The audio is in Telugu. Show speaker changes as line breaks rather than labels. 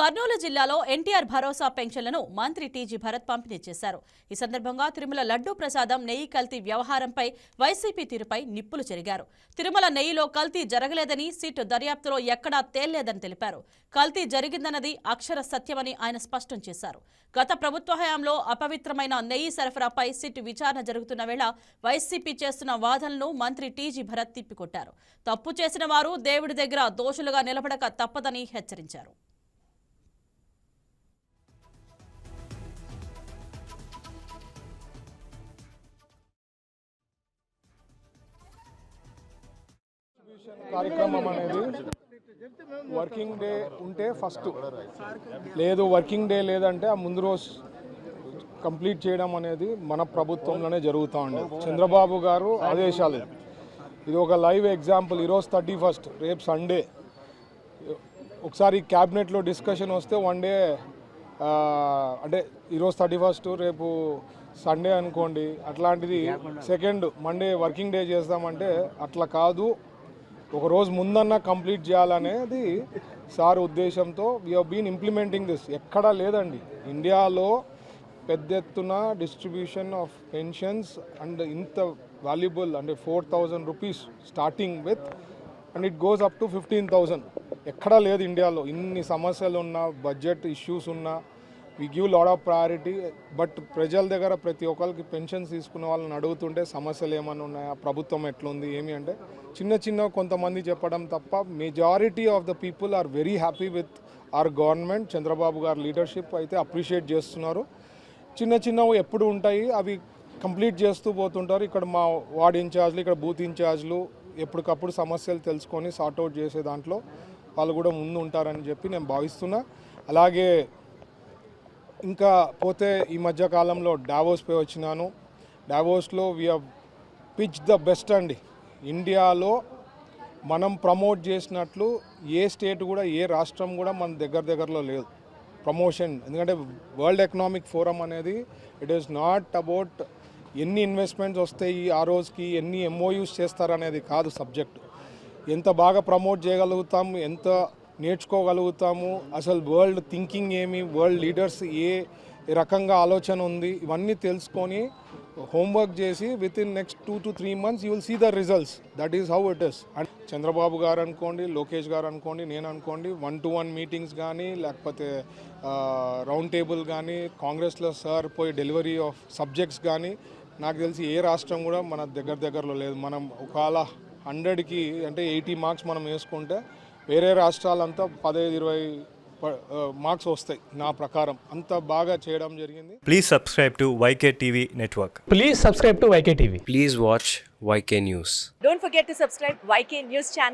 కర్నూలు జిల్లాలో ఎన్టీఆర్ భరోసా పెన్షన్లను మంత్రి టీజీ భరత్ పంపిణీ చేశారు. ఈ సందర్భంగా తిరుమల లడ్డూ ప్రసాదం నెయ్యి కల్తీ వ్యవహారంపై వైసీపీ తీరుపై నిప్పులు చెరిగారు. తిరుమల నెయ్యిలో కల్తీ జరగలేదని, సిట్ దర్యాప్తులో ఎక్కడా తేల్లేదని తెలిపారు. కల్తీ జరిగిందన్నది అక్షర సత్యమని ఆయన స్పష్టం చేశారు. గత ప్రభుత్వ హయాంలో అపవిత్రమైన నెయ్యి సరఫరాపై సిట్ విచారణ జరుగుతున్న వేళ వైసీపీ చేస్తున్న వాదనలను మంత్రి టీజీ భరత్ తిప్పికొట్టారు. తప్పు చేసిన వారు దేవుడి దగ్గర దోషులుగా నిలబడక తప్పదని హెచ్చరించారు.
కార్యక్రమం అనేది వర్కింగ్ డే ఉంటే ఫస్ట్ లేదు, వర్కింగ్ డే లేదంటే ఆ ముందు రోజు కంప్లీట్ చేయడం అనేది మన ప్రభుత్వంలోనే జరుగుతూ ఉండేది. చంద్రబాబు గారు ఆదేశాలు, ఇది ఒక లైవ్ ఎగ్జాంపుల్. ఈరోజు 31, రేపు సండే. ఒకసారి క్యాబినెట్లో డిస్కషన్ వస్తే వన్ డే అంటే ఈరోజు 31, రేపు సండే అనుకోండి, అట్లాంటిది సెకండ్ మండే వర్కింగ్ డే చేస్తామంటే అట్లా కాదు, ఒక రోజు ముందన్నా కంప్లీట్ చేయాలనేది సార్ ఉద్దేశంతో we have been implementing this. ఎక్కడా లేదండి ఇండియాలో పెద్ద ఎత్తున డిస్ట్రిబ్యూషన్ ఆఫ్ పెన్షన్స్ అండ్ ఇంత వాల్యుబుల్ అంటే 4,000 rupees starting with and it goes up to 15,000. ఎక్కడా లేదు ఇండియాలో. ఇన్ని సమస్యలు ఉన్నా, బడ్జెట్ ఇష్యూస్ ఉన్నా, we give lot of priority. But ప్రజల దగ్గర ప్రతి ఒక్కరికి పెన్షన్స్ తీసుకున్న వాళ్ళని అడుగుతుంటే సమస్యలు ఏమైనా ఉన్నాయా, ప్రభుత్వం ఎట్లుంది ఏమి అంటే చిన్న కొంతమంది చెప్పడం తప్ప majority of the people are very happy with our government. Chandrababu garu leadership అయితే అప్రిషియేట్ చేస్తున్నారు. చిన్నవి ఎప్పుడు ఉంటాయి, అవి కంప్లీట్ చేస్తూ పోతుంటారు. ఇక్కడ మా వార్డ్ ఇన్ఛార్జ్లు, ఇక్కడ బూత్ ఇన్ఛార్జ్లు ఎప్పటికప్పుడు సమస్యలు తెలుసుకొని సార్ట్అవుట్ చేసే దాంట్లో వాళ్ళు కూడా ముందు ఉంటారని చెప్పి నేను భావిస్తున్నా. అలాగే ఇంకా పోతే ఈ మధ్య కాలంలో డావోస్ పోయి వచ్చినాను. డావోస్లో we have pitch the best అండి. ఇండియాలో మనం ప్రమోట్ చేసినట్లు ఏ స్టేట్ కూడా, ఏ రాష్ట్రం కూడా మన దగ్గరలో లేదు ప్రమోషన్. ఎందుకంటే వరల్డ్ ఎకనామిక్ ఫోరం అనేది ఇట్ ఈస్ నాట్ అబౌట్ ఎన్ని ఇన్వెస్ట్మెంట్స్ వస్తాయి ఆ రోజుకి, ఎన్ని ఎంఓయూస్ చేస్తారనేది కాదు సబ్జెక్ట్. ఎంత బాగా ప్రమోట్ చేయగలుగుతాం, ఎంత నేర్చుకోగలుగుతాము, అసలు వరల్డ్ థింకింగ్ ఏమి, వరల్డ్ లీడర్స్ ఏ రకంగా ఆలోచన ఉంది, ఇవన్నీ తెలుసుకొని హోంవర్క్ చేసి with in next 2 to 3 months you will see the results. That is how it is. And Chandrababu garu అనుకోండి, లోకేష్ గారు అనుకోండి, నేను అనుకోండి, 1-to-1 మీటింగ్స్ కానీ లేకపోతే రౌండ్ టేబుల్ కానీ, కాంగ్రెస్లో సార్ పోయి డెలివరీ ఆఫ్ సబ్జెక్ట్స్ కానీ నాకు తెలిసి ఏ రాష్ట్రం కూడా మన దగ్గరలో లేదు. మనం ఒకవేళ 100కి అంటే 80 మార్క్స్ మనం వేసుకుంటే వేరే రాష్ట్రాలంతా 15-20 మార్క్స్ వస్తాయి నా ప్రకారం. అంత బాగా చేయడం జరిగింది.
Please subscribe to YK TV network.
Please subscribe to YK TV.
Please watch YK News.
Don't forget to subscribe YK News channel.